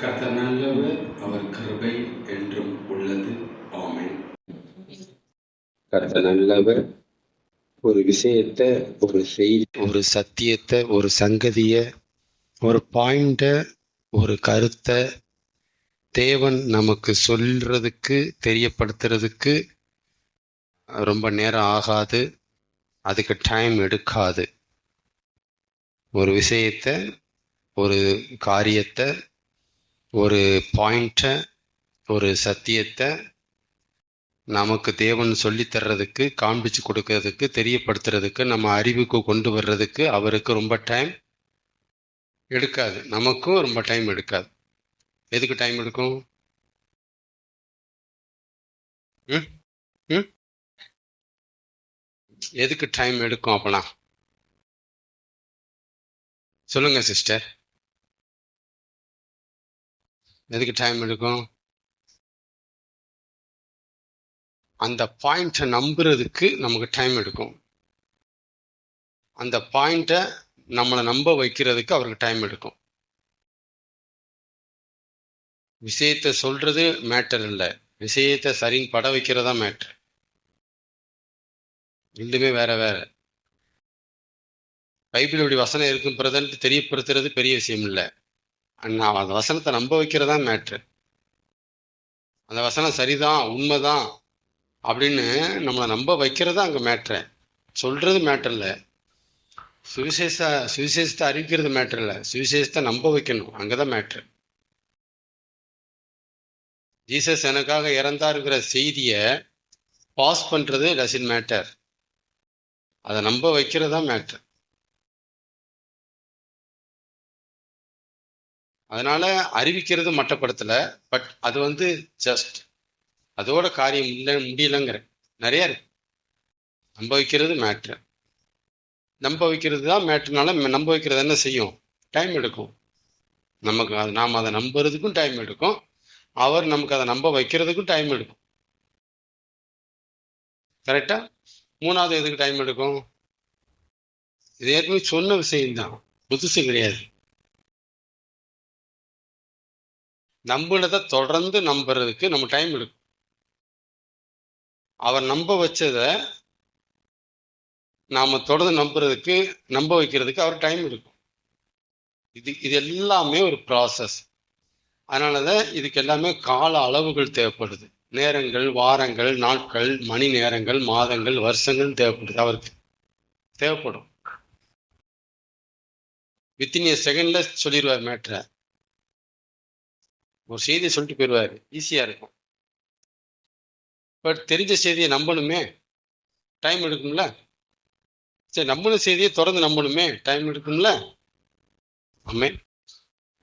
கர்த்தர் நல்லவர், அவர் கிருபை என்றும் உள்ளது. ஆமென். கர்த்தர் நல்லவர். ஒரு விஷயத்தை, ஒரு செய்தி, ஒரு சத்தியத்தை, ஒரு சங்கதிய, ஒரு பாயிண்ட, ஒரு கருத்தை தேவன் நமக்கு சொல்றதுக்கு, தெரியப்படுத்துறதுக்கு ரொம்ப நேரம் ஆகாது. அதுக்கு டைம் எடுக்காது. ஒரு விஷயத்தை, ஒரு காரியத்தை, ஒரு பாயிண்ட, ஒரு சத்தியத்தை நமக்கு தேவன் சொல்லி தர்றதுக்கு, காண்பிச்சு கொடுக்கறதுக்கு, தெரியப்படுத்துறதுக்கு, நம்ம அறிவுக்கு கொண்டு வர்றதுக்கு அவருக்கு ரொம்ப டைம் எடுக்காது. நமக்கும் ரொம்ப டைம் எடுக்காது. எதுக்கு டைம் எடுக்கும்? ம் ம் எதுக்கு டைம் எடுக்கும் அப்பலாம்? சொல்லுங்க சிஸ்டர். எதுக்கு டைம் எடுக்கும்? அந்த பாயிண்ட்டை நம்புறதுக்கு நமக்கு டைம் எடுக்கும். அந்த பாயிண்ட்டை நம்மளை நம்ப வைக்கிறதுக்கு அவருக்கு டைம் எடுக்கும். விஷயத்தை சொல்றது மேட்டர் இல்லை, விஷயத்தை சரின்னு பட வைக்கிறதா மேட்டர். ரெண்டுமே வேற வேற. பைபிள் இப்படி வசனம் இருக்கும் பிரதன்ட் தெரியப்படுத்துறது பெரிய விஷயம் இல்லை. அந்த வசனத்தை நம்ப வைக்கிறதா மேட்ரு. அந்த வசனம் சரிதான், உண்மைதான் அப்படின்னு நம்மளை நம்ப வைக்கிறதா அங்க மேட்ரு. சொல்றது மேட்டர் இல்லை. சுவிசேஷத்தை அறிவிக்கிறது மேட்டர் இல்லை, சுவிசேஷத்தை நம்ப வைக்கணும், அங்கதான் மேட்ரு. ஜீசஸ் எனக்காக இறந்தாருங்கிற செய்திய பாஸ் பண்றது டசன்ட் மேட்டர். அதை நம்ப வைக்கிறதா மேட்டர். அதனால அறிவிக்கிறது மட்டப்படுத்தல, பட் அது ஜஸ்ட் அதோட காரியம் இல்லை, முடியலங்கிற நிறைய இருக்கு. நம்ப வைக்கிறது மேட்ரு. நம்ப வைக்கிறது தான் மேட்ருனால நம்ப வைக்கிறது என்ன செய்யும்? டைம் எடுக்கும். நமக்கு நாம் அதை நம்புறதுக்கும் டைம் எடுக்கும், அவர் நமக்கு அதை நம்ப வைக்கிறதுக்கும் டைம் எடுக்கும். கரெக்டா? மூணாவது எதுக்கு டைம் எடுக்கும்? இது ஏற்கனவே சொன்ன விஷயம்தான், புதுசு கிடையாது. நம்பினதை தொடர்ந்து நம்புறதுக்கு நம்ம டைம் எடுக்கும். அவர் நம்ப வச்சத நாம தொடர்ந்து நம்புறதுக்கு, நம்ப வைக்கிறதுக்கு அவர் டைம் எடுக்கும். இது எல்லாமே ஒரு ப்ராசஸ். அதனாலதான் இதுக்கு எல்லாமே கால அளவுகள் தேவைப்படுது. நேரங்கள், வாரங்கள், நாட்கள், மணி நேரங்கள், மாதங்கள், வருஷங்கள் தேவைப்படுது. அவருக்கு தேவைப்படும். வித்தின் ஏ செகண்ட்ல சொல்லிடுவார் மேட்ரை. ஒரு செய்தியை சொல்லிட்டு போயிடுவாரு, ஈஸியா இருக்கும். பட் தெரிஞ்ச செய்தியை நம்பணுமே, டைம் எடுக்கும்ல. சரி, நம்பின செய்தியை தொடர்ந்து நம்பணுமே, டைம் எடுக்கும்ல. ஆமே.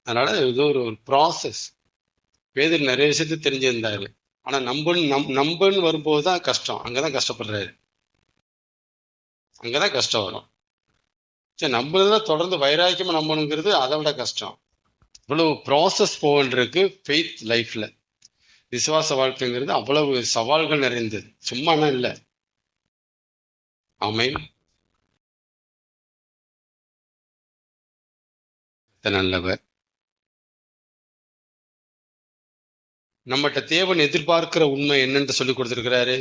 அதனால இது ஒரு ப்ராசஸ். பேதர் நிறைய விஷயத்தை தெரிஞ்சிருந்தாரு, ஆனா நம்பன்னு வரும்போதுதான் கஷ்டம். அங்கதான் கஷ்டப்படுறாரு, அங்கதான் கஷ்டம் வரும். சரி, நம்புறதுல தொடர்ந்து வைராக்கியமா நம்பணுங்கிறது அதை விட கஷ்டம். இவ்வளவு ப்ராசஸ் போகின்றிருக்கு ஃபெய்த் லைஃப்ல. விசுவாச வாழ்க்கைங்கிறது அவ்வளவு சவால்கள் நிறைந்தது, சும்மானா இல்லை. ஆமென். நல்லவர். நம்மகிட்ட தேவன் எதிர்பார்க்கிற உண்மை என்னன்னு சொல்லி கொடுத்திருக்கிறாரு.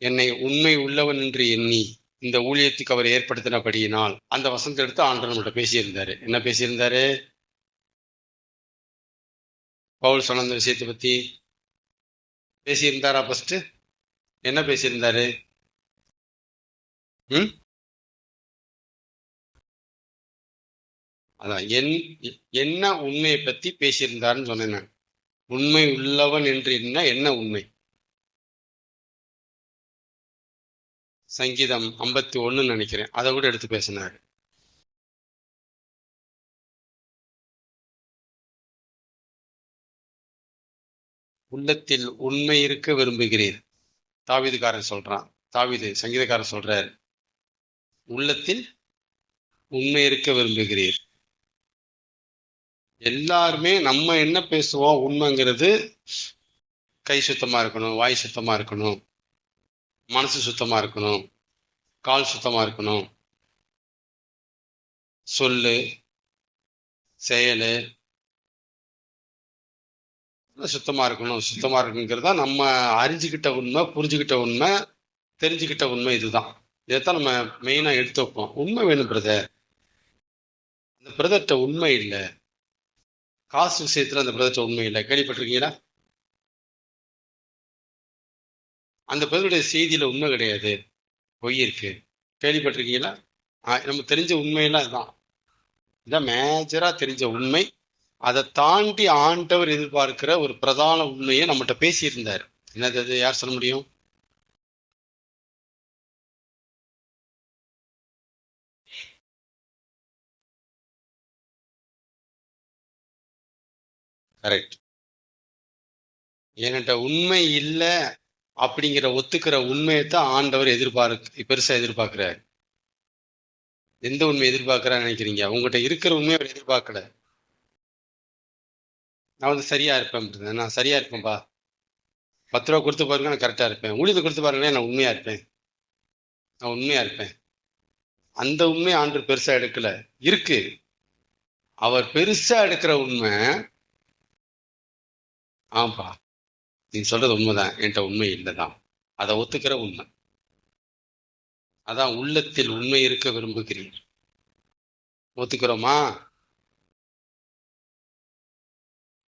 என்னை உண்மை உள்ளவன் என்று எண்ணி இந்த ஊழியத்துக்கு அவர் ஏற்படுத்தினபடியினால், அந்த வசனத்தை எடுத்து ஆண்டவர் நம்மகிட்ட பேசியிருந்தாரு. என்ன பேசியிருந்தாரு? பவுல் சொன்ன அந்த விஷயத்தை பத்தி பேசியிருந்தாரா? ஃபர்ஸ்ட் என்ன பேசியிருந்தாரு? அதான் என்ன உண்மையை பத்தி பேசியிருந்தாருன்னு சொன்னேன் நான். உண்மை உள்ளவன் என்று என்ன உண்மை? சங்கீதம் 51 நினைக்கிறேன், அதை கூட எடுத்து பேசினாரு. உள்ளத்தில் உண்மை இருக்க விரும்புகிறீர், தாவீதுக்காரன் சொல்றான். சங்கீதக்காரன் சொல்றாரு, உள்ளத்தில் உண்மை இருக்க விரும்புகிறீர். எல்லாருமே நம்ம என்ன பேசுவோம் உண்மைங்கிறது, கை சுத்தமா இருக்கணும், வாய் சுத்தமா இருக்கணும், மனசு சுத்தமா இருக்கணும், கால் சுத்தமா இருக்கணும், சொல்லு, செயலு சுத்தமா இருக்கணும். சுத்தமா இருக்குங்கிறது தான் நம்ம அறிஞ்சுக்கிட்ட உண்மை, புரிஞ்சுக்கிட்ட உண்மை, தெரிஞ்சுக்கிட்ட உண்மை. இதுதான். இதைத்தான் நம்ம மெயினா எடுத்து வைப்போம். உண்மை வேணும் பிரதர். அந்த பிரதர்கிட்ட உண்மை இல்லை. காசு விஷயத்துல அந்த பிரதர்கிட்ட உண்மை இல்லை. கேள்விப்பட்டிருக்கீங்களா? அந்த பிரதருடைய செய்தியில உண்மை கிடையாது, பொய் இருக்கு. கேள்விப்பட்டிருக்கீங்களா? நம்ம தெரிஞ்ச உண்மையெல்லாம் இதுதான். இதான் மேஜரா தெரிஞ்ச உண்மை. அதை தாண்டி ஆண்டவர் எதிர்பார்க்கிற ஒரு பிரதான உண்மையை நம்மகிட்ட பேசியிருந்தார். என்னது அது? யார் சொல்ல முடியும்? கரெக்ட். என்கிட்ட உண்மை இல்லை அப்படிங்கிற ஒத்துக்கிற உண்மையை தான் ஆண்டவர் பெருசா எதிர்பார்க்கிறார். எந்த உண்மை எதிர்பார்க்கிறான்னு நினைக்கிறீங்க? உங்ககிட்ட இருக்கிற உண்மையை அவர் எதிர்பார்க்கல. நான் வந்து சரியா இருப்பேன், நான் சரியா இருப்பேன்பா, 10 ரூபா கொடுத்து பாருங்க நான் கரெக்டா இருப்பேன், ஊழியத்தை கொடுத்து பாருங்களேன் நான் உண்மையா இருப்பேன், நான் உண்மையா இருப்பேன். அந்த உண்மை ஆண்டவர் பெருசா எடுக்கல. இருக்கு. அவர் பெருசா எடுக்கிற உண்மை, ஆம்பா நீ சொல்றது உண்மைதான், என்கிட்ட உண்மை இல்லைதான், அதை ஒத்துக்கிற உண்மை. அதான் உள்ளத்தில் உண்மை இருக்க விரும்புகிறீர். ஒத்துக்கிறோமா?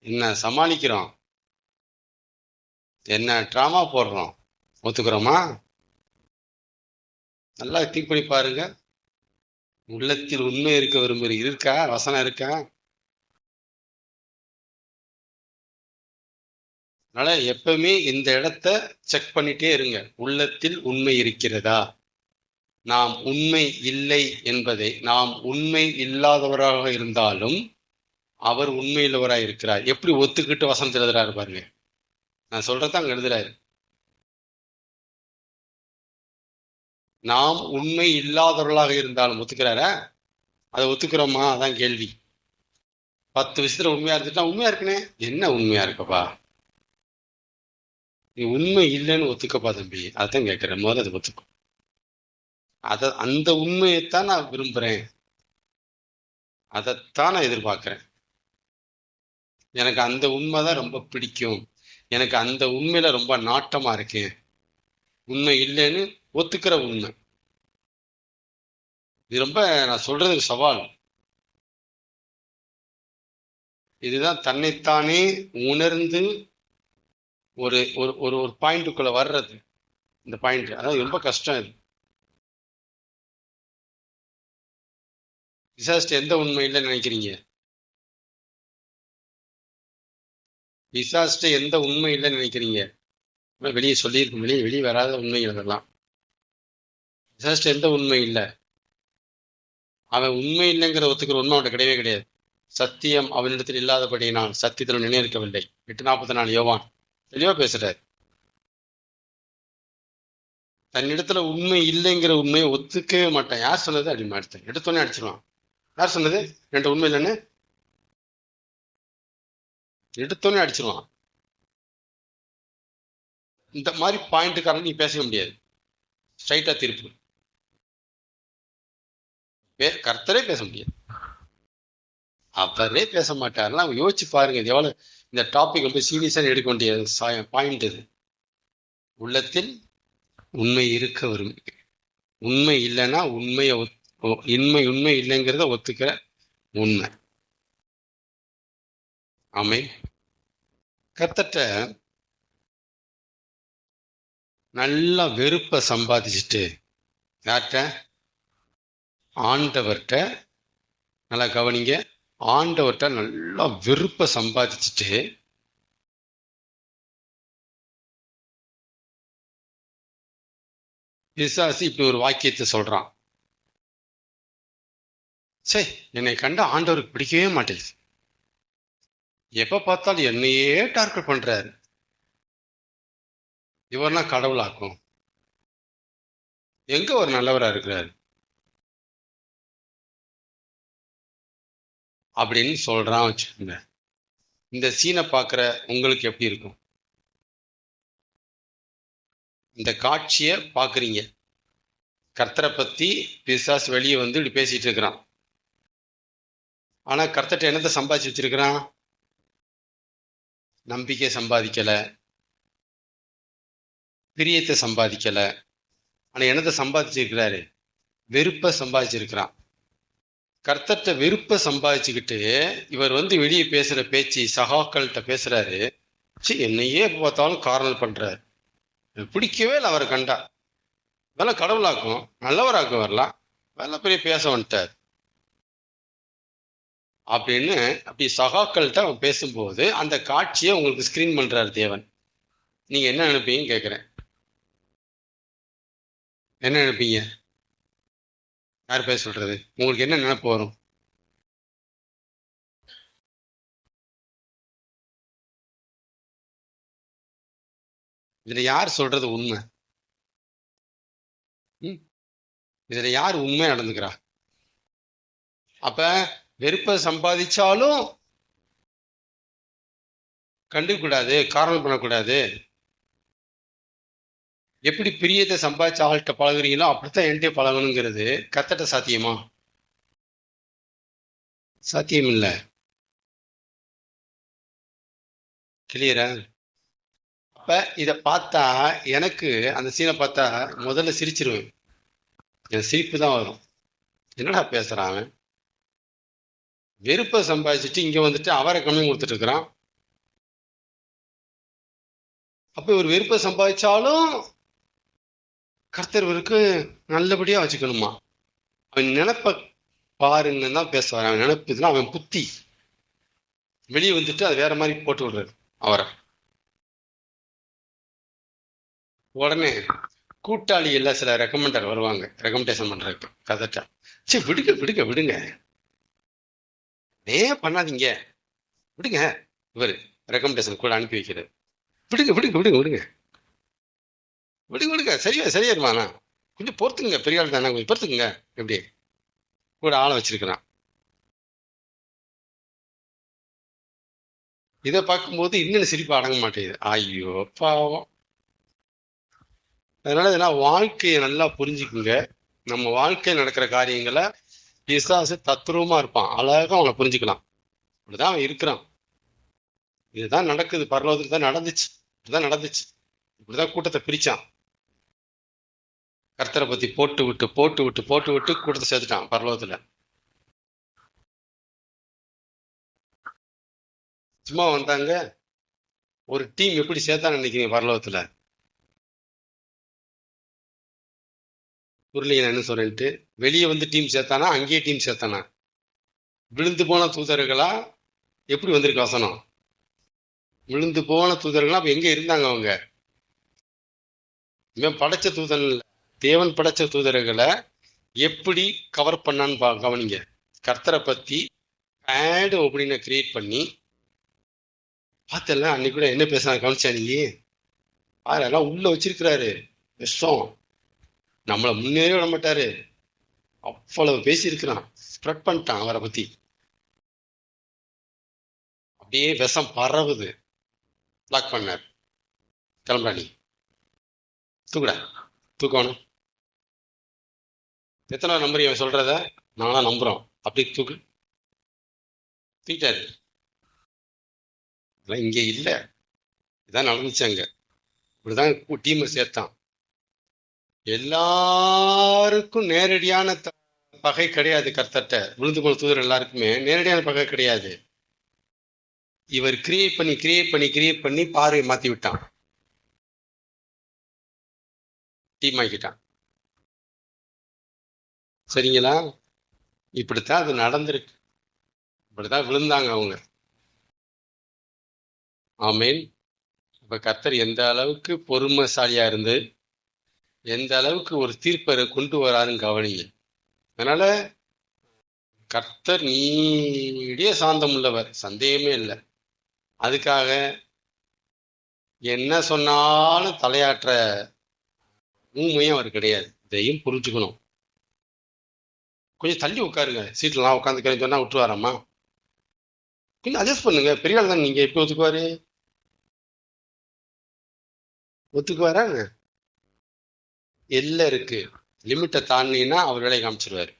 என்ன சமாளிக்கிறோம், என்ன டிராமா போடுறோம், ஒத்துக்கிறோமா? நல்லா திங்க் பண்ணி பாருங்க. உள்ளத்தில் உண்மை இருக்க விரும்புகிறீர். இருக்கா? வசனம் இருக்கா? அதனால எப்பவுமே இந்த இடத்த செக் பண்ணிட்டே இருங்க. உள்ளத்தில் உண்மை இருக்கிறதா? நாம் உண்மை இல்லை என்பதை, நாம் உண்மை இல்லாதவராக இருந்தாலும் அவர் உண்மையுள்ளவராக இருக்கிறார். எப்படி ஒத்துக்கிட்டு வசனம் எழுதுறாரு பாருங்க. நான் சொல்றத அங்க எழுதுறாரு. நாம் உண்மை இல்லாதவர்களாக இருந்தாலும் ஒத்துக்கிறாரா? அதை ஒத்துக்கிறோமா? அதான் கேள்வி. 10 விஷயத்துல உண்மையா இருந்துட்டா உண்மையா இருக்குனே. என்ன உண்மையா இருக்கப்பா? நீ உண்மை இல்லைன்னு ஒத்துக்கப்பா தம்பி. அதான் கேட்கிறேன். முதல்ல அதை ஒத்துக்கும். அந்த உண்மையைத்தான் நான் விரும்புறேன், அதைத்தான் நான் எதிர்பார்க்கிறேன். எனக்கு அந்த உண்மைதான் ரொம்ப பிடிக்கும், எனக்கு அந்த உண்மையில ரொம்ப நாட்டமா இருக்கேன். உண்மை இல்லைன்னு ஒத்துக்கிற உண்மை. இது ரொம்ப நான் சொல்றதுக்கு சவால். இதுதான் தன்னைத்தானே உணர்ந்து ஒரு ஒரு ஒரு பாயிண்ட்டுக்குள்ள வர்றது. இந்த பாயிண்ட் அதாவது ரொம்ப கஷ்டம். இது விசாரிச்சுட்டு எந்த உண்மை இல்லைன்னு நினைக்கிறீங்க? விசாரிச்சுட்டு எந்த உண்மை இல்லைன்னு நினைக்கிறீங்க? வெளியே சொல்லியிருக்கும், வெளியே வராத உண்மைகள் அதெல்லாம். விசாரிச்சுட்டு எந்த உண்மை இல்லை? அவன் உண்மை இல்லைங்கிற ஒத்துக்கிற உண்மை அவன்கிட்ட கிடையவே கிடையாது. சத்தியம் அவனிடத்தில் இல்லாதபடியினால் சத்தியத்தில் நினைக்கவில்லை. 8:44 யோவான் தெளிவா பேசுறாரு. தன்னிடத்துல உண்மை இல்லைங்கிற உண்மையை ஒத்துக்கவே மாட்டான். யார் சொன்னது? அப்படின்னு எடுத்தேன், எடுத்தோடனே அடிச்சிருவான். யார் சொன்னது என்கிட்ட உண்மை இல்லைன்னு? எடுத்தோடனே அடிச்சிருவான். இந்த மாதிரி பாயிண்ட்டுக்காரன் நீ பேச முடியாது. ஸ்ட்ரைட்டா திருப்பு. கர்த்தரே பேச முடியாது. அவரே பேச மாட்டாருன்னா யோசிச்சு பாருங்க. இது எவ்வளவு இந்த டாபிக் ரொம்ப சீரியஸா எடுக்க வேண்டிய பாயிண்ட் இது. உள்ளத்தில் உண்மை இருக்க விரும்பு. உண்மை இல்லைன்னா உண்மையை உண்மை இல்லைங்கிறத ஒத்துக்கிற உண்மை. ஆமை. கர்த்தர்ட்ட நல்லா வெறுப்பை சம்பாதிச்சுட்டு, யார்கிட்ட? ஆண்டவர்கிட்ட. நல்லா கவனிங்க. ஆண்டவர்கிட்ட நல்லா வெறுப்பை சம்பாதிச்சுட்டு பிசாசு இப்படி ஒரு வாக்கியத்தை சொல்றான். சரி, என்னை கண்ட ஆண்டவருக்கு பிடிக்கவே மாட்டேங்குது, எப்ப பார்த்தாலும் என்னையே டார்கெட் பண்றாரு, இவர்னா கடவுளாக்கும், எங்க ஒரு நல்லவரா இருக்கிறாரு அப்படின்னு சொல்றான் வச்சுக்கோங்க. இந்த சீனை பார்க்குற உங்களுக்கு எப்படி இருக்கும்? இந்த காட்சியை பார்க்குறீங்க. கர்த்தரை பத்தி பிசாசு வெளியே வந்து இப்படி பேசிட்டு இருக்கிறான். ஆனா கர்த்தர்ட்ட என்னத்தை சம்பாதிச்சு வச்சிருக்கிறான்? நம்பிக்கை சம்பாதிக்கல, பிரியத்தை சம்பாதிக்கல. ஆனா என்னத்தை சம்பாதிச்சிருக்கிறாரு? வெறுப்ப சம்பாதிச்சிருக்கிறான். கர்த்தர்ட்ட வெறுப்ப சம்பாதிச்சுக்கிட்டு இவர் வெளியே பேசுற பேச்சு, சகாக்கள்கிட்ட பேசுறாரு. சரி, என்னையே பார்த்தாலும் கார்னர் பண்றாரு. பிடிக்கவே இல்லை அவரை கண்டா. வேலை கடவுளாக்கும், நல்லவராக்கும் வரலாம், வேலை பெரிய பேச வந்துட்டார் அப்படின்னு. அப்படி சகாக்கள்கிட்ட அவன் பேசும்போது அந்த காட்சியை உங்களுக்கு ஸ்கிரீன் பண்றாரு தேவன். நீங்க என்ன நினைப்பீங்க கேட்கிறேன்? என்ன நினைப்பீங்க? யார் பேச சொல்றது? உங்களுக்கு என்ன நினைப்பு வரும்? இதுல யார் சொல்றது உண்மை? ம்? இதுல யார் உண்மை நடந்துக்கிறா? அப்ப வெறுப்பை சம்பாதிச்சாலும் கண்டுக்க கூடாது, காரணம் பண்ணக்கூடாது. எப்படி பிரியத்தை சம்பாதிச்ச ஆள்கிட்ட பழகுறீங்களோ அப்படித்தான் என்கிட்ட பழகணுங்கிறது கர்த்தர்ட்ட சாத்தியமா? சாத்தியம் இல்ல. கிளியரா? அப்ப இத பார்த்தா எனக்கு அந்த சீனை பார்த்தா முதல்ல சிரிச்சிருவேன். என் சிரிப்பு தான் வரும். என்னடா பேசுறான் அவன்? வெறுப்பை சம்பாதிச்சுட்டு இங்க வந்துட்டு அவரை கம்மி கொடுத்துட்டு இருக்கிறான். அப்ப இவர் வெறுப்பை சம்பாதிச்சாலும் கர்த்தர் இவருக்கு நல்லபடியா வச்சுக்கணுமா? அவன் நினைப்ப பாருங்கன்னு தான் பேசுவார். அவன் நினைப்பு இதெல்லாம் அவன் புத்தி. வெளியே வந்துட்டு அது வேற மாதிரி போட்டு விடுறாரு அவரை. உடனே கூட்டாளி எல்லாம் சில ரெக்கமெண்டர் வருவாங்க, ரெக்கமெண்டேஷன் பண்றதுக்கு கதட்டா. சரி, விடுங்க விடுங்க விடுங்க, பண்ணாதீங்க, விடுங்க. இவர் ரெக்கமெண்டேஷன் கூட அனுப்பி வைக்கிறது. விடுங்க விடுங்க விடுங்க விடுங்க விடுங்க விடுங்க, சரியா சரியாருமாண்ணா, கொஞ்சம் பொறுத்துங்க, பெரிய ஆள் தானே, கொஞ்சம் பொறுத்துக்குங்க. எப்படி கூட ஆளை வச்சிருக்கிறான். இதை பார்க்கும்போது இன்னும் சிரிப்பு அடங்க மாட்டேங்குது. ஐயோ பாவம். அதனால இதெல்லாம் வாழ்க்கையை நல்லா புரிஞ்சுக்குங்க. நம்ம வாழ்க்கையில் நடக்கிற காரியங்களை பிசாசு தத்ரூபமா இருப்பான், அழகா அவனை புரிஞ்சுக்கலாம். இப்படிதான் அவன் இருக்கிறான், இதுதான் நடக்குது, பரலோகத்துக்கு தான் நடந்துச்சு, இப்படிதான் நடந்துச்சு, இப்படிதான் கூட்டத்தை பிரிச்சான். கர்த்தரை பத்தி போட்டு விட்டு போட்டு விட்டு போட்டு விட்டு கூட்டத்தை சேர்த்துட்டான் பரலோகத்துல. சும்மா வந்தாங்க. ஒரு டீம் எப்படி சேர்த்தான்னு நினைக்கிறீங்க பரலோகத்துல? புரியல என்ன சொல்றேன்ட்டு. வெளியே டீம் சேர்த்தானா, அங்கேயே டீம் சேர்த்தானா? விழுந்து போன தூதர்களா? எப்படி வந்திருக்கு வசனம்? விழுந்து போன தூதர்களா? அப்ப எங்க இருந்தாங்க அவங்க? இவன் படைச்ச தூதன் இல்ல, தேவன் படைச்ச தூதர்களை எப்படி கவர் பண்ணான்னு கவனிங்க. கர்த்தரை பத்தி ஆடு அப்படின்னு கிரியேட் பண்ணி பார்த்தல. அன்னைக்கு கூட என்ன பேசுறாங்க கவனிச்சா நீங்க? அதெல்லாம் உள்ள வச்சிருக்கிறாரு விஷம், நம்மளை முன்னேறி விட மாட்டாரு. அவ்வளவு பேசியிருக்கிறான், ஸ்ப்ரெட் பண்ணிட்டான் அவரை பத்தி. அப்படியே விஷம் பரவுது. பிளாக் பண்ணார். கிளம்புறா நீ, தூக்குடா, தூக்கணும். எத்தனை நம்புறீங்க அவன் சொல்றத? நாங்களாம் நம்புறோம். அப்படி தூக்கு, தூக்கிட்டாரு. இங்க இல்ல, இதான் நடந்துச்சு அங்க. இப்படிதான் டீமை சேர்த்தான். எல்லாருக்கும் நேரடியான பகை கிடையாது கர்த்தர்ட்ட. விழுந்து போன தூதர் எல்லாருக்குமே நேரடியான பகை கிடையாது. இவர் கிரியேட் பண்ணி கிரியேட் பண்ணி கிரியேட் பண்ணி பார்வையை மாத்தி விட்டான், டீம் ஆக்கிட்டான். சரிங்களா? இப்படித்தான் அது நடந்திருக்கு, இப்படித்தான் விழுந்தாங்க அவங்க. ஆமேன். இப்ப கர்த்தர் எந்த அளவுக்கு பொறுமைசாலியா இருந்து எந்த அளவுக்கு ஒரு தீர்ப்பை கொண்டு வராருன்னு கவனிங்க. அதனால கர்த்தர் நீடிய சாந்தம் உள்ளவர், சந்தேகமே இல்லை. அதுக்காக என்ன சொன்னாலும் தலையாற்ற ஊமையும் அவர் கிடையாது. இதையும் புரிஞ்சுக்கணும். கொஞ்சம் தள்ளி உட்காருங்க, சீட்லாம் உட்காந்துக்கிறேன்னு சொன்னா விட்டுருவாராம்மா? கொஞ்சம் அட்ஜஸ்ட் பண்ணுங்க. பெரிய ஆள் தான் நீங்க, எப்படி ஒத்துக்குவாரு? ஒத்துக்குவாரா? எல்லாம் இருக்கு, லிமிட்டை தாண்டினா அவர் வேலையை காமிச்சிருவாரு.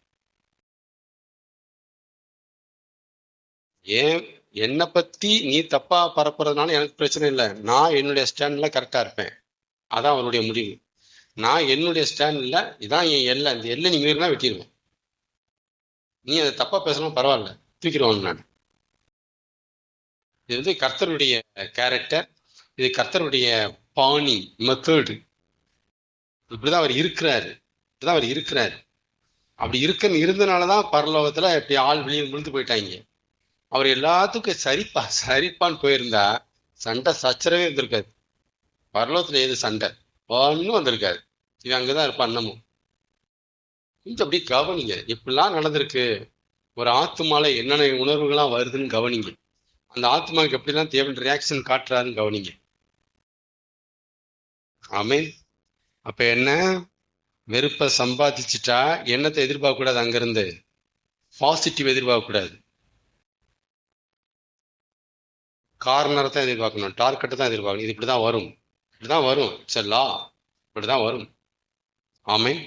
ஏன் என்னை பத்தி நீ தப்பா பரப்புறதுனால எனக்கு பிரச்சனை இல்லை. நான் என்னுடைய ஸ்டாண்ட்ல கரெக்டா இருப்பேன். அதான் அவருடைய முடிவு. நான் என்னுடைய ஸ்டாண்ட்ல இதான் என் எல்லை, இந்த எல்லை நீ மீறினா வெட்டிடுவேன். நீ அதை தப்பா பேசணும் பரவாயில்ல, தூக்கிடுவாங்க. நான் இது வந்து கர்த்தருடைய கேரக்டர், இது கர்த்தருடைய பாணி, மெத்தடு. இப்படிதான் அவர் இருக்கிறாரு, இப்படிதான் அவர் இருக்கிறாரு. அப்படி இருந்தனாலதான் பரலோகத்துல இப்படி ஆள் வெளியே விழுந்து போயிட்டாங்க. அவர் எல்லாத்துக்கும் சரிப்பான்னு போயிருந்தா சண்டை சச்சரவே இருந்திருக்காது. பரலோகத்துல ஏது சண்டை ஒன்னும் வந்திருக்காது. இவன் அங்கதான் இருப்பான் இன்னமும். கொஞ்சம் அப்படி கவனிங்க, இப்படிலாம் நடந்திருக்கு. ஒரு ஆத்துமால என்னென்ன உணர்வுகள்லாம் வருதுன்னு கவனிங்க. அந்த ஆத்மாவுக்கு எப்படிலாம் தேவன் ரியாக்ஷன் காட்டுறாருன்னு கவனிங்க. ஆமென். அப்ப என்ன, வெறுப்ப சம்பாதிச்சுட்டா என்னத்தை எதிர்பார்க்க கூடாது, அங்கிருந்து பாசிட்டிவ் எதிர்பார்க்க கூடாது. கார்னரை தான் எதிர்பார்க்கணும், டார்கெட்டை தான் எதிர்பார்க்கணும். இது இப்படிதான் வரும், இப்படிதான் வரும், லா, இப்படிதான் வரும். ஆமென்.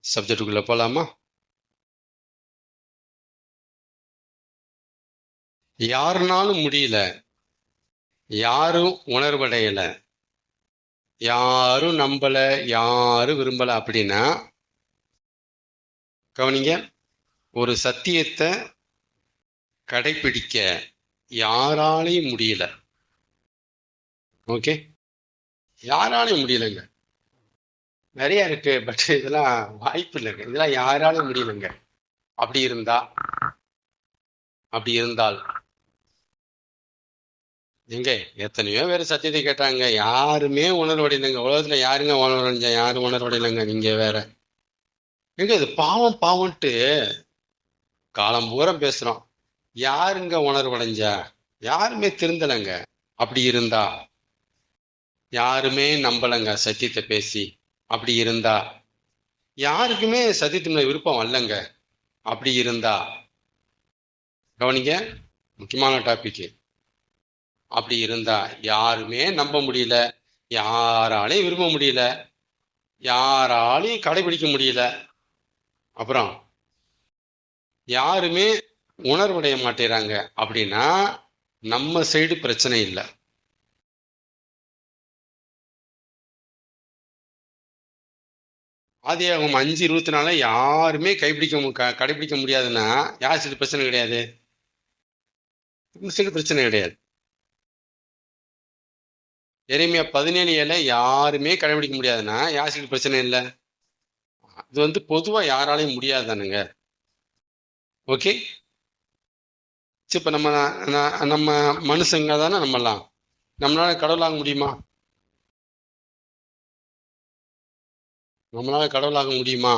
சப்ஜெக்டுக்குள்ள போலாமா? யாருனாலும் முடியல, யாரும் உணர்வடையல, யாரும் நம்பல, யாரும் விரும்பல அப்படின்னா கவனிங்க, ஒரு சத்தியத்தை கடைபிடிக்க யாராலையும் முடியல. ஓகே, யாராலையும் முடியலங்க. நிறைய இருக்கு, பட் இதெல்லாம் வாய்ப்பு இல்லைங்க. இதெல்லாம் யாராலும் முடியலங்க. அப்படி இருந்தால் எங்க எத்தனையோ பேர் சத்தியத்தை கேட்டாங்க, யாருமே உணர்வடையிலங்க. உலகத்துல யாருங்க உணர்வடைஞ்சா? யாரும் உணர்வடையிலங்க. நீங்க வேற எங்க இது பாவம்ட்டு காலம் பூரம் பேசுறோம். யாருங்க உணர்வடைஞ்சா? யாருமே திருந்தலைங்க. அப்படி இருந்தா யாருமே நம்பலங்க சத்தியத்தை பேசி. அப்படி இருந்தா யாருக்குமே சத்தியத்தின் விருப்பம் வரலங்க. அப்படி இருந்தா கவனிங்க, முக்கியமான டாபிக். அப்படி இருந்தா யாருமே நம்ப முடியல, யாராலையும் விரும்ப முடியல, யாராலையும் கடைபிடிக்க முடியல, அப்புறம் யாருமே உணர்வடைய மாட்டேறாங்க. அப்படின்னா நம்ம சைடு பிரச்சனை இல்லை. ஆதியாகமம் 5:24 யாருமே கடைபிடிக்க முடியாதுன்னா யார் சைடு பிரச்சனை கிடையாது? நம்ம சைடு பிரச்சனை கிடையாது. எரேமியா 17:7 யாருமே கடைபிடிக்க முடியாதுன்னா யார் சைடு பிரச்சனை இல்லை? இது வந்து பொதுவா யாராலையும் முடியாதானுங்க. ஓகே, இப்ப நம்ம மனுஷங்க தானே நம்மலாம். நம்மளால கடவுளாக முடியுமா? நம்மளால கடவுளாக முடியுமா?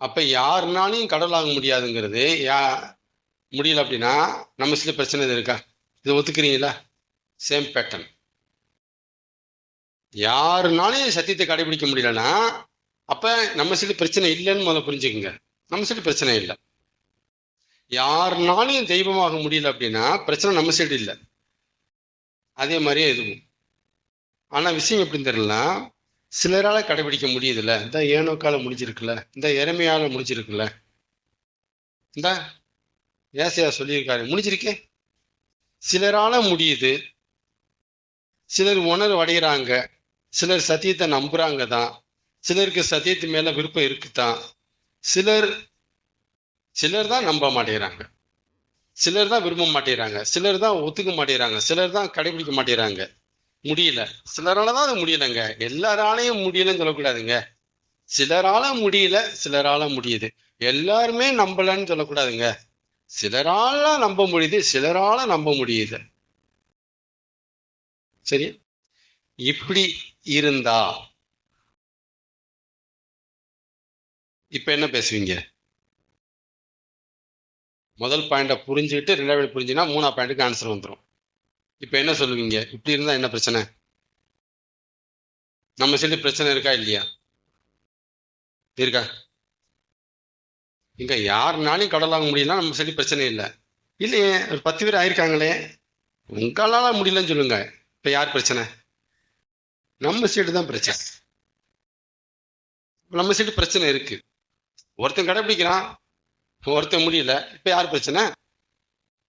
அப்ப யாருனாலையும் கடவுளாக முடியாதுங்கிறது முடியல அப்படின்னா நம்ம சில பிரச்சனை இருக்கா? இது ஒத்துக்கிறீங்களா? Same pattern. யாருனாலையும் சத்தியத்தை கடைபிடிக்க முடியலன்னா அப்ப நம்ம சைடு பிரச்சனை இல்லைன்னு முதல்ல புரிஞ்சுக்குங்க. நம்ம சைடு பிரச்சனை இல்லை. யாருனாலையும் தெய்வமாக முடியல அப்படின்னா பிரச்சனை நம்ம சைடு இல்லை. அதே மாதிரியே எதுவும். ஆனா விஷயம் எப்படின்னு தெரியல, சிலரால கடைபிடிக்க முடியுதுல்ல. இந்த ஏனோக்கால முடிஞ்சிருக்குல்ல, இந்த எரேமியால முடிஞ்சிருக்குல்ல, இந்த ஏசாயா சொல்லியிருக்காரு முடிஞ்சிருக்கே. சிலரால முடியுது, சிலர் உணர்வு அடைகிறாங்க, சிலர் சத்தியத்தை நம்புறாங்க தான், சிலருக்கு சத்தியத்து மேல விருப்பம் இருக்குதான், சிலர் தான் நம்ப மாட்டேறாங்க, சிலர் தான் விரும்ப மாட்டேறாங்க, சிலர் தான் ஒத்துக்க மாட்டேறாங்க, சிலர் தான் கடைபிடிக்க மாட்டேறாங்க. முடியல, சிலராலதான் அது முடியலங்க. எல்லாராலையும் முடியலன்னு சொல்லக்கூடாதுங்க. சிலரால முடியல, சிலரால முடியுது. எல்லாருமே நம்பலன்னு சொல்லக்கூடாதுங்க. சிலரால நம்ப முடியுது, சிலரால நம்ப முடியுது. சரி, இப்படி இருந்தா இப்ப என்ன பேசுவீங்க? முதல் பாயிண்ட புரிஞ்சுக்கிட்டு ரெண்டாவது புரிஞ்சுன்னா 3ஆவது பாயிண்ட்டுக்கு ஆன்சர் வந்துடும். இப்ப என்ன சொல்லுவீங்க? இப்படி இருந்தா என்ன பிரச்சனை? நம்ம சைடு பிரச்சனை இருக்கா இல்லையா? இருக்கா? இங்க யாருனாலையும் கடவுளாக முடியல, நம்ம சைடு பிரச்சனை இல்லை. இல்லையே, ஒரு 10 பேர் ஆயிருக்காங்களே, உங்களால முடியலன்னு சொல்லுங்க. இப்ப யார் பிரச்சனை? நம்ம சைடு தான் பிரச்சனை. நம்ம சைடு பிரச்சனை இருக்கு. ஒருத்தன் கடைபிடிக்கிறான், ஒருத்தன் முடியல. இப்ப யார் பிரச்சனை?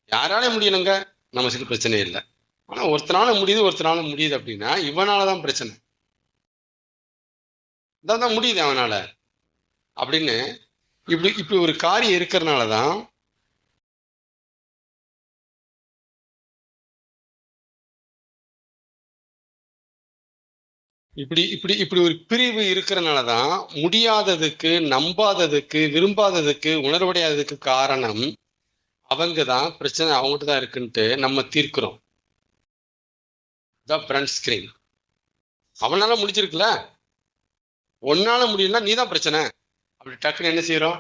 யாராலே முடியலங்க, நம்ம சைடு பிரச்சனை இல்லை. ஆனா ஒருத்தனால முடியுது, ஒருத்தனால முடியுது அப்படின்னா இவனாலதான் பிரச்சனை. இதான் முடியுது அவனால அப்படின்னு இப்படி இப்படி ஒரு காரியம் இருக்கிறதுனாலதான் இப்படி இப்படி இப்படி ஒரு பிரிவு இருக்கிறதுனாலதான் முடியாததுக்கு, நம்பாததுக்கு, விரும்பாததுக்கு, உணர்வடையாததுக்கு காரணம் அவங்கதான் பிரச்சனை, அவங்ககிட்ட தான் இருக்குன்ட்டு நம்ம தீர்க்கிறோம். Front screen. அவனால முடிஞ்சிருக்குல்ல, ஒன்னால முடியலன்னா நீதான் பிரச்சனை அப்படி டக்குன்னு என்ன செய்யறோம்?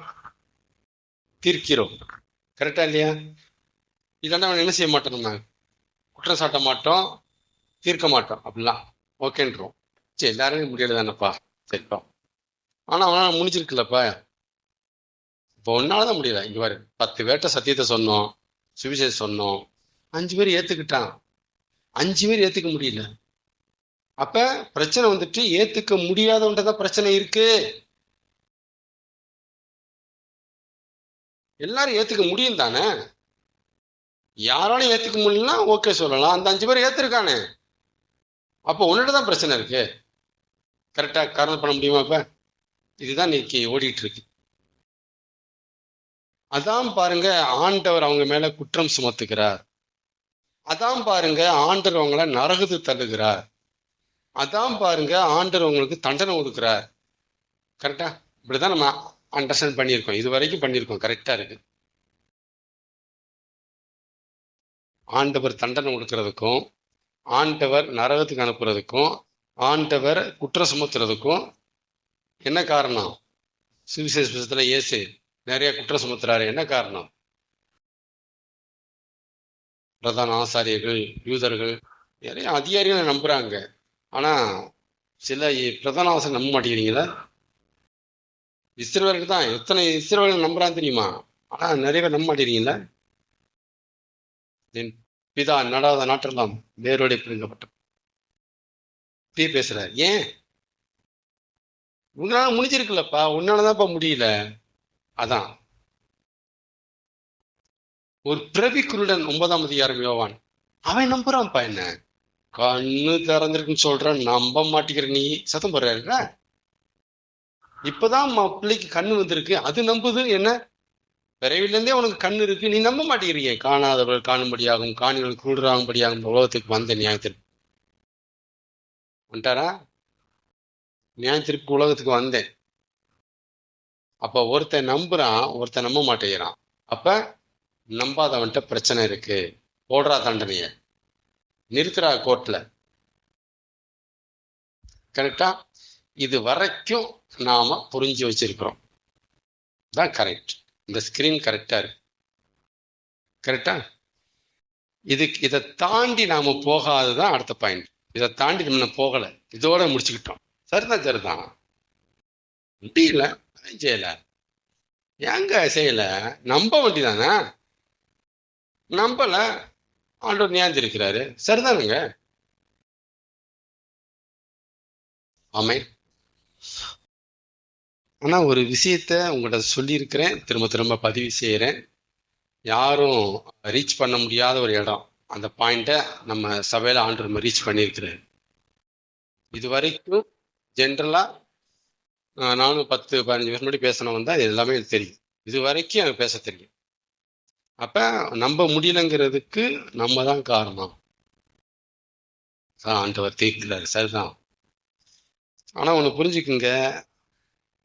தீர்க்கிறோம். கரெக்டா இல்லையா? இல்லைன்னா அவன் என்ன செய்ய மாட்டோம், நம்ம குற்றம் சாட்ட மாட்டோம், தீர்க்க மாட்டோம். அப்படிலாம் ஓகேன்றோம். சரி, எல்லாருமே முடியல தானப்பா, சரிப்பா. ஆனா அவனால முடிஞ்சிருக்குல்லப்பா. இப்போ ஒன்னாலதான் முடியல. இங்க பாரு, 10 பேர்ட்ட சத்தியத்தை சொன்னோம், சுவிசேஷம் சொன்னோம், 5 பேர் ஏத்துக்கிட்டான், 5 பேர் ஏத்துக்க முடியல. அப்ப பிரச்சனை வந்துட்டு ஏத்துக்க முடியாதவன்ட்டதான் பிரச்சனை இருக்கு. எல்லாரும் ஏத்துக்க முடியும் தானே? யாராலும் ஏத்துக்க முடியலன்னா ஓகே சொல்லலாம். அந்த 5 பேர் ஏத்துருக்கானே, அப்ப உன்னிட்ட தான் பிரச்சனை இருக்கு. கரெக்டா காரணம் பண்ண முடியுமா? இப்ப இதுதான் இன்னைக்கு ஓடிட்டு இருக்கு. அதான் பாருங்க, ஆண்டவர் அவங்க மேல குற்றம் சுமத்துகிறார். அதான் பாருங்க, ஆண்டவர் அவங்கள நரகத்து தள்ளுகிறார். அதான் பாருங்க, ஆண்டவர் அவங்களுக்கு தண்டனை ஒதுக்குறார். கரெக்டா? இப்படிதான் நம்ம அண்டர்ஸ்டாண்ட் பண்ணியிருக்கோம், இது வரைக்கும் பண்ணியிருக்கோம். கரெக்டா இருக்கு. ஆண்டவர் தண்டனை கொடுக்கறதுக்கும், ஆண்டவர் நரகத்துக்கு அனுப்புறதுக்கும், ஆண்டவர் குற்றம் சுமத்துறதுக்கும் என்ன காரணம்? சுவிசேஷத்துல இயேசு நிறைய குற்றம் சுமத்துறாரு. என்ன காரணம்? பிரதான ஆசாரியர்கள், யூதர்கள், நிறைய அதிகாரிகளை நம்புறாங்க. ஆனா சில பிரதான ஆசாரியர் நம்ப மாட்டேங்கிறீங்களா? இஸ்ரவேலுக்கு தான் எத்தனை இஸ்ரவேல் நம்புறான்னு தெரியுமா? ஆனா நிறைய பேர் நம்ப மாட்டேங்கிறீங்களா? என் பிதா நடாத நாட்டெல்லாம் வேரோட பிடுங்கப்பட்ட பேசுறாரு. ஏன்? உன்னால முடிஞ்சிருக்குல்லப்பா, உன்னாலதான்ப்பா முடியல. அதான் ஒரு பிறவி குருடன் 9ஆம் அதிகாரம் யோவான், அவன் நம்புறான்ப்பா. என்ன கண்ணு திறந்திருக்குன்னு சொல்றான், நம்ப மாட்டேங்கிற நீ. சத்தம் போடுறாருல, இப்பதான் பிள்ளைக்கு கண்ணு வந்திருக்கு, அது நம்புது. என்ன பிறவில இருந்தே உனக்கு கண்ணு இருக்கு, நீ நம்ப மாட்டேங்கிறீங்க. காணாதவர்கள் காணும்படியாகும், காணிகள் குருடாகும்படியாகும் உலகத்துக்கு வந்த நியாயத்திற்கு வந்துட்டாரா? நியாயத்திற்கு உலகத்துக்கு வந்தேன். அப்ப ஒருத்தன் நம்புறான், ஒருத்தன் நம்ப மாட்டேங்கிறான். அப்ப நம்பாதவன்ட்ட பிரச்சனை இருக்கு. போடுறா தண்டனைய, நிறுத்துறா கோர்ட்ல. கரெக்டா? இது வரைக்கும் நாம புரிஞ்சு வச்சிருக்கிறோம். தான் கரெக்ட். இந்த ஸ்கிரீன் கரெக்டா இருக்கு. கரெக்டா? இதை தாண்டி நாம போகாததான் அடுத்த பாயிண்ட். இதை தாண்டி நம்ம போகல, இதோட முடிச்சுக்கிட்டோம். சரிதான், சரிதான். முடியல, செய்யல. ஏங்க செய்யல? நம்ப வேண்டிதானே? நம்பல, ஆண்டவர் நியாயம் இருக்கிறாரு. சரிதானுங்க? ஆமே. ஆனா ஒரு விஷயத்த உங்கள்கிட்ட சொல்லியிருக்கிறேன், திரும்ப திரும்ப பதிவு செய்யறேன். யாரும் ரீச் பண்ண முடியாத ஒரு இடம், அந்த பாயிண்ட நம்ம சபையில ஆண்டவர் ரீச் பண்ணியிருக்கிறாரு. இது வரைக்கும் ஜென்ரலா நானும் 10-15 வருஷம் முன்னாடி பேசணும் தான், எல்லாமே எனக்கு தெரியும். இது வரைக்கும் எனக்கு பேச தெரியும். அப்ப நம்ப முடியலங்கிறதுக்கு நம்ம தான் காரணம். ஆண்டவர் தீர்க்கிறாரு. சரிதான். ஆனா ஒண்ணு புரிஞ்சுக்குங்க,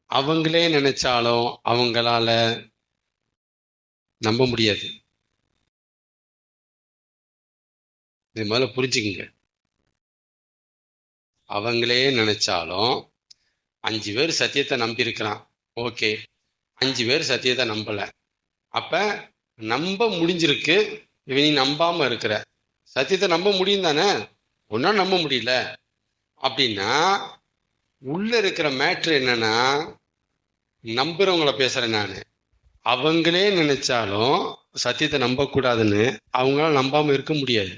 அவங்களே நினைச்சாலும் அவங்களால நம்ப முடியாது. இது முதல்ல புரிஞ்சுக்குங்க. அவங்களே நினைச்சாலும் 5 பேர் சத்தியத்தை நம்பி இருக்கிறான், ஓகே. 5 பேர் சத்தியத்தை நம்பல. அப்ப நம்ப முடிஞ்சிருக்கு, இவன் நீ நம்பாம இருக்கிற. சத்தியத்தை நம்ப முடியும் தானே? ஒன்னா நம்ப முடியல அப்படின்னா உள்ள இருக்கிற மேட்ரு என்னன்னா, நம்புறவங்கள பேசுறேன் நானு. அவங்களே நினைச்சாலும் சத்தியத்தை நம்ப கூடாதுன்னு அவங்களால நம்பாம இருக்க முடியாது.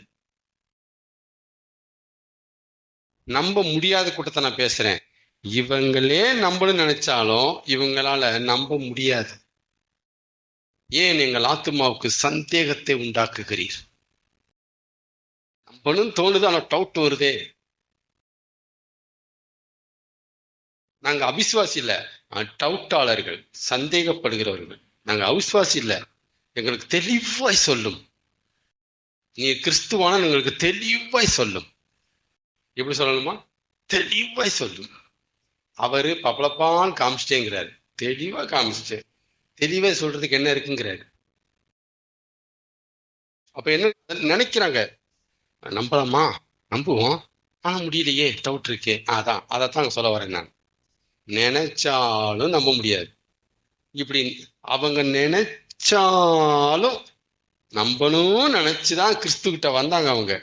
நம்ப முடியாத கூட்டத்தை நான் பேசுறேன். இவங்களே நம்பணும்னு நினைச்சாலும் இவங்களால நம்ப முடியாது. ஏன் எங்கள் ஆத்துமாவுக்கு சந்தேகத்தை உண்டாக்குகிறீர்? நம்பணும்னு தோணுது, ஆனா டவுட் வருதே. நாங்க அவிசுவாசி இல்ல, டவுட்டாளர்கள், சந்தேகப்படுகிறவர்கள். நாங்க அவிசுவாசி இல்ல, எங்களுக்கு தெளிவாய் சொல்லும். நீ கிறிஸ்துவான எங்களுக்கு தெளிவாய் சொல்லும். எப்படி சொல்லணுமா? தெளிவாய் சொல்லும். அவரு பப்பளப்பான்னு காமிச்சிட்டேங்கிறாரு, தெளிவா காமிச்சிட்டு தெளிவா சொல்றதுக்கு என்ன இருக்குங்கிறாரு. அப்ப என்ன நினைக்கிறாங்க? நம்பலாமா? நம்புவோம், ஆனா முடியலையே, டவுட் இருக்கே. அதைத்தான் சொல்ல வரேன் நான். நினைச்சாலும் நம்ப முடியாது. இப்படி அவங்க நினைச்சாலும் நம்பணும் நினைச்சுதான் கிறிஸ்து கிட்ட வந்தாங்க அவங்க.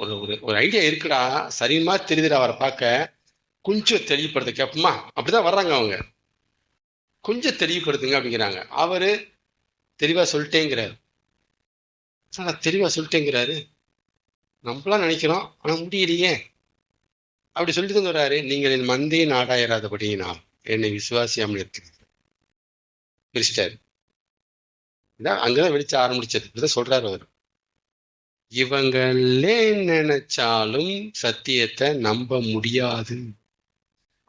ஒரு ஒரு ஐடியா இருக்குடா, சரிமா தெரியுதுடா, அவரை பார்க்க கொஞ்சம் தெளிவுபடுத்த கேட்போமா, அப்படிதான் வர்றாங்க அவங்க. கொஞ்சம் தெளிவுபடுத்துங்க அப்படிங்கிறாங்க. அவரு தெளிவா சொல்லிட்டேங்கிறாரு. தெளிவா சொல்லிட்டேங்கிறாரு, நம்மளாம் நினைக்கிறோம் ஆனா முடியலையே. அப்படி சொல்லிட்டு வர்றாரு. நீங்கள் என் மந்தையை நாடாயிராதபடியினால் என்னை விசுவாசியாமல் இருக்கிறீர்கள். பிரிச்சிட்டாரு. அங்கதான் வெளிச்ச ஆரம்பிச்சது. இப்படிதான் சொல்றாரு அவர். இவங்களே நினைச்சாலும் சத்தியத்தை நம்ப முடியாது.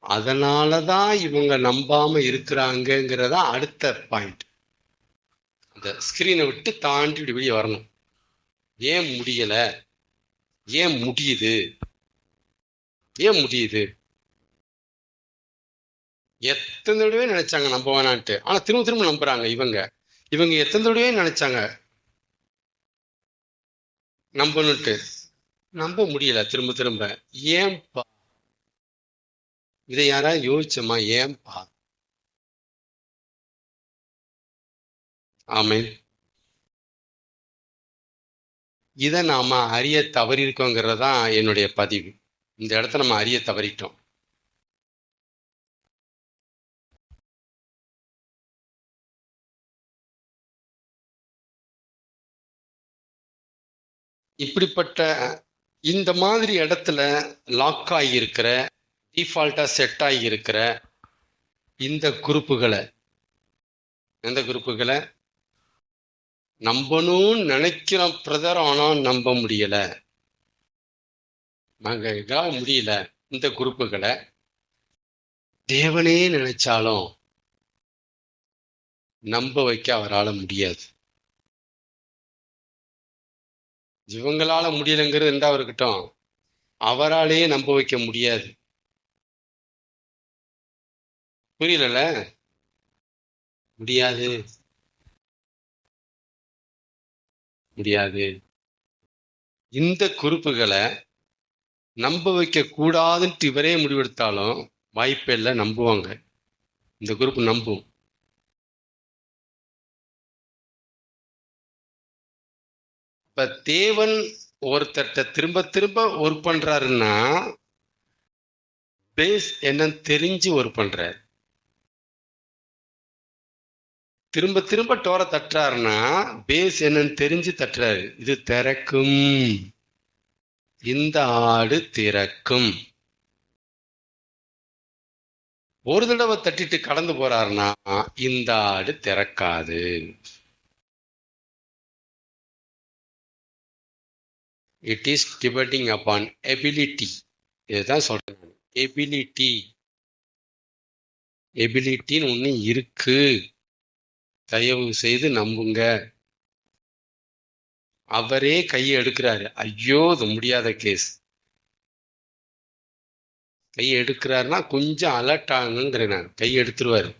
அதனாலதான் இவங்க நம்பாம இருக்கிறாங்கிறதா அடுத்த பாயிண்ட். அந்த ஸ்கிரீனை விட்டு தாண்டி இப்படி வெளியே வரணும். ஏன் முடியல? ஏன் முடியுது? ஏன் முடியுது? எத்தனை தடவை நினைச்சாங்க நம்ப வேணான்ட்டு, ஆனா திரும்ப திரும்ப நம்புறாங்க. இவங்க எத்தனை தடவை நினைச்சாங்க நம்பணும்ட்டு, நம்ப முடியல திரும்ப திரும்ப. ஏன்பா? இதை யாராவது யோசிச்சோமா? ஏன்பா? ஆமென். இதை நாம அறிய தவறிருக்கோங்கிறதான் என்னுடைய பதிவு. இந்த இடத்த நம்ம அறிய தவறிட்டோம். இப்படிப்பட்ட இந்த மாதிரி இடத்துல லாக் ஆகி இருக்கிற, டிஃபால்ட்டா செட் ஆகி இருக்கிற இந்த குரூப்புகளை, எந்த குரூப்புகளை நம்பணும்னு நினைக்கிறோம் பிரதர், ஆனா நம்ப முடியல, நாங்க முடியல. இந்த குரூப்புகளை தேவனே நினைச்சாலும் நம்ப வைக்க அவரால் முடியாது. இவங்களால முடியலைங்கிறது ரெண்டாவது இருக்கட்டும், அவராலேயே நம்ப வைக்க முடியாது. புரியல? முடியாது, முடியாது. இந்த குறிப்புகளை நம்ப வைக்க கூடாதுன்ட்டு இவரே முடிவெடுத்தாலும் வாய்ப்பே இல்லை, நம்புவாங்க. இந்த குரூப் நம்பும். இப்ப தேவன் ஒருத்தர்கிட்ட திரும்ப திரும்ப ஒர்க் பண்றாருன்னா பேஸ் என்னன்னு தெரிஞ்சு ஒர்க் பண்றாரு. திரும்ப திரும்ப டோரை தட்டுறாருன்னா பேஸ் என்னன்னு தெரிஞ்சு தட்டுறாரு. இது திறக்கும், இந்த ஆடு திறக்கும். ஒரு தடவை தட்டிட்டு கடந்து போறாருன்னா இந்த ஆடு திறக்காது. It is depending upon ability. இதுதான் சொல்றேன். எபிலிட்டின்னு ஒண்ணு இருக்கு, தயவு செய்து நம்புங்க. அவரே கையை எடுக்கிறாரு. ஐயோ இது முடியாத கேஸ். கையை எடுக்கிறாருன்னா கொஞ்சம் அலர்ட் ஆகுங்கிறேன் நான். கையை எடுத்துருவாரு.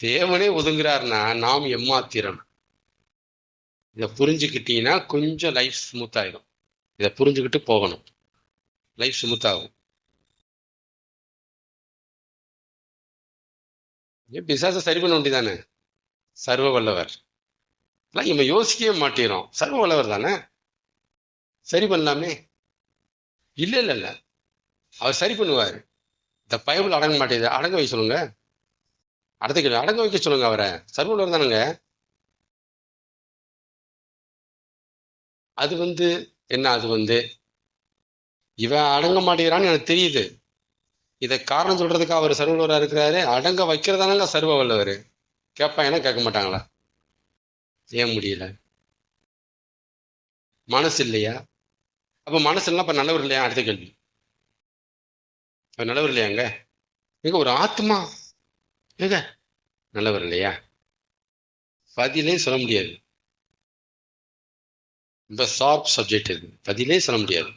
தேவனே ஒதுங்குறாருன்னா நாம் எம்மாத்திரம். இதை புரிஞ்சுக்கிட்டீங்கன்னா கொஞ்சம் லைஃப் ஸ்மூத் ஆயிடும். இதை புரிஞ்சுக்கிட்டு போகணும், லைஃப் ஸ்மூத் ஆகும். பிசாசை சரி பண்ண வேண்டியதானே? சர்வ வல்லவர். நம்ம யோசிக்கவே மாட்டேறோம். சர்வ வல்லவர் தானே, சரி பண்ணலாமே. இல்ல இல்ல இல்ல, அவர் சரி பண்ணுவார். இந்த பைபிள் அடங்க மாட்டேங்குது, அடங்க வைக்க சொல்லுங்க. அடுத்த கேள்வி, அடங்க வைக்க சொல்லுங்க. அவரை சர்வ வல்லவர் தானுங்க. அது என்ன, அது இவன் அடங்க மாட்டேங்கிறான்னு எனக்கு தெரியுது. இதை காரணம் சொல்றதுக்கு அவர் சர்வவல்லவரா இருக்கிறாரு. அடங்க வைக்கிறதானங்க சர்வ வல்லவர். கேட்பாங்கன்னா கேட்க மாட்டாங்களா? ஏன் முடியல? மனசு இல்லையா? அப்ப மனசு இல்லைன்னா அப்ப நல்லவர் இல்லையா? அடுத்த கேள்வி. அவர் நல்லவர் இல்லையாங்க? எங்க ஒரு ஆத்மா ஏங்க நல்லவர் இல்லையா? பதிலே சொல்ல முடியாது. ரொம்ப ஷார்ப் சப்ஜெக்ட் இது. பதிலே சொல்ல முடியாது.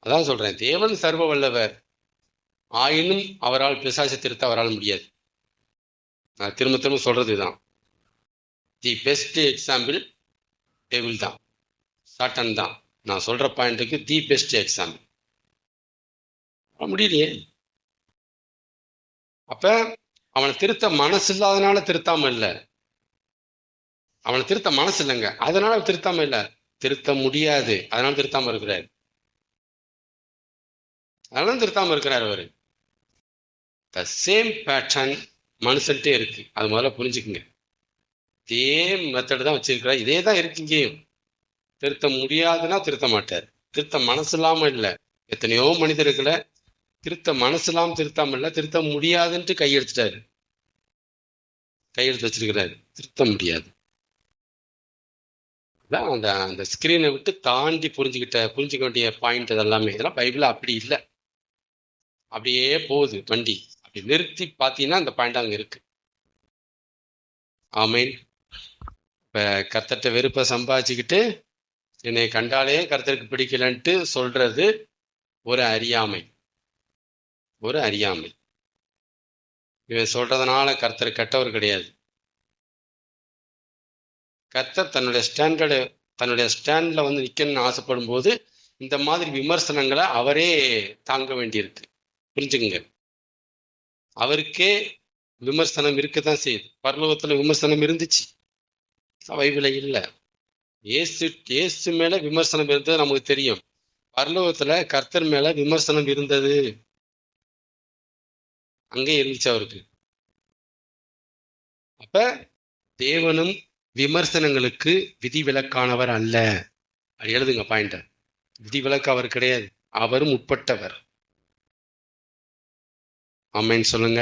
அதான் சொல்றேன், தேவன் சர்வ வல்லவர் ஆயினும் அவரால் பிசாசை திருத்த அவரால் முடியாது. நான் திரும்ப திரும்ப சொல்றது தான். தி பெஸ்ட் எக்ஸாம்பிள் டெவில் தான், சாட்டன் தான். நான் சொல்ற பாயிண்ட்டுக்கு தி பெஸ்ட் எக்ஸாம்பிள். முடியலையே. அப்ப அவனை திருத்த மனசு இல்லாதனால திருத்தாம இல்ல. அவனை திருத்த மனசு இல்லைங்க, அதனால திருத்தாம இல்ல. திருத்த முடியாது, அதனால திருத்தாம இருக்கிறாரு. அதனால திருத்தாம இருக்கிறார் அவரு. த சேம் பேட்டர்ன் மனுஷன்ட்டே இருக்கு. அது முதல்ல புரிஞ்சுக்குங்க. இதே மெத்தட் தான் வச்சிருக்கிறார், இதே தான் இருக்குங்க. திருத்த முடியாதுன்னா திருத்த மாட்டார். திருத்த மனசு இல்லாம இல்ல. எத்தனையோ மனிதர்களை திருத்த மனசு இல்லாம திருத்தாம இல்ல, திருத்த முடியாதுன்ட்டு கையெடுத்துட்டாரு, கையெழுத்து வச்சிருக்கிறாரு. திருத்த முடியாது. அந்த அந்த ஸ்கிரீனை விட்டு தாண்டி புரிஞ்சுக்க வேண்டிய பாயிண்ட் இதெல்லாமே. இதெல்லாம் பைபிள் அப்படி இல்லை. அப்படியே போகுது வண்டி. அப்படி நிறுத்தி பார்த்தீங்கன்னா அந்த பாயிண்ட் அங்கே இருக்கு. ஆமீன். இப்போ கர்த்தர்ட்ட வெறுப்பை சம்பாதிச்சுக்கிட்டு என்னை கண்டாலே கர்த்தருக்கு பிடிக்கலன்ட்டு சொல்றது ஒரு அறியாமை. ஒரு அறியாமை. இவன் சொல்றதுனால கர்த்தர் கெட்டவர் கிடையாது. கர்த்தர் தன்னுடைய ஸ்டாண்ட்ல வந்து நிக்கணும்னு ஆசைப்படும் போது இந்த மாதிரி விமர்சனங்களை அவரே தாங்க வேண்டியிருக்கு. புரிஞ்சுக்குங்க. அவருக்கே விமர்சனம் இருக்கத்தான் செய்யுது. பரலோகத்துல விமர்சனம் இருந்துச்சு, பைபிள்ல இல்ல. இயேசு மேல விமர்சனம் இருந்தது நமக்கு தெரியும். பரலோகத்துல கர்த்தர் மேல விமர்சனம் இருந்தது, அங்கே இருந்துச்சு அவருக்கு. அப்ப தேவனும் விமர்சனங்களுக்கு விதிவிலக்கானவர் அல்ல. அது எழுதுங்க பாயிண்ட. விதிவிலக்கு அவர் கிடையாது, அவரும் உட்பட்டவர். ஆமென் சொல்லுங்க.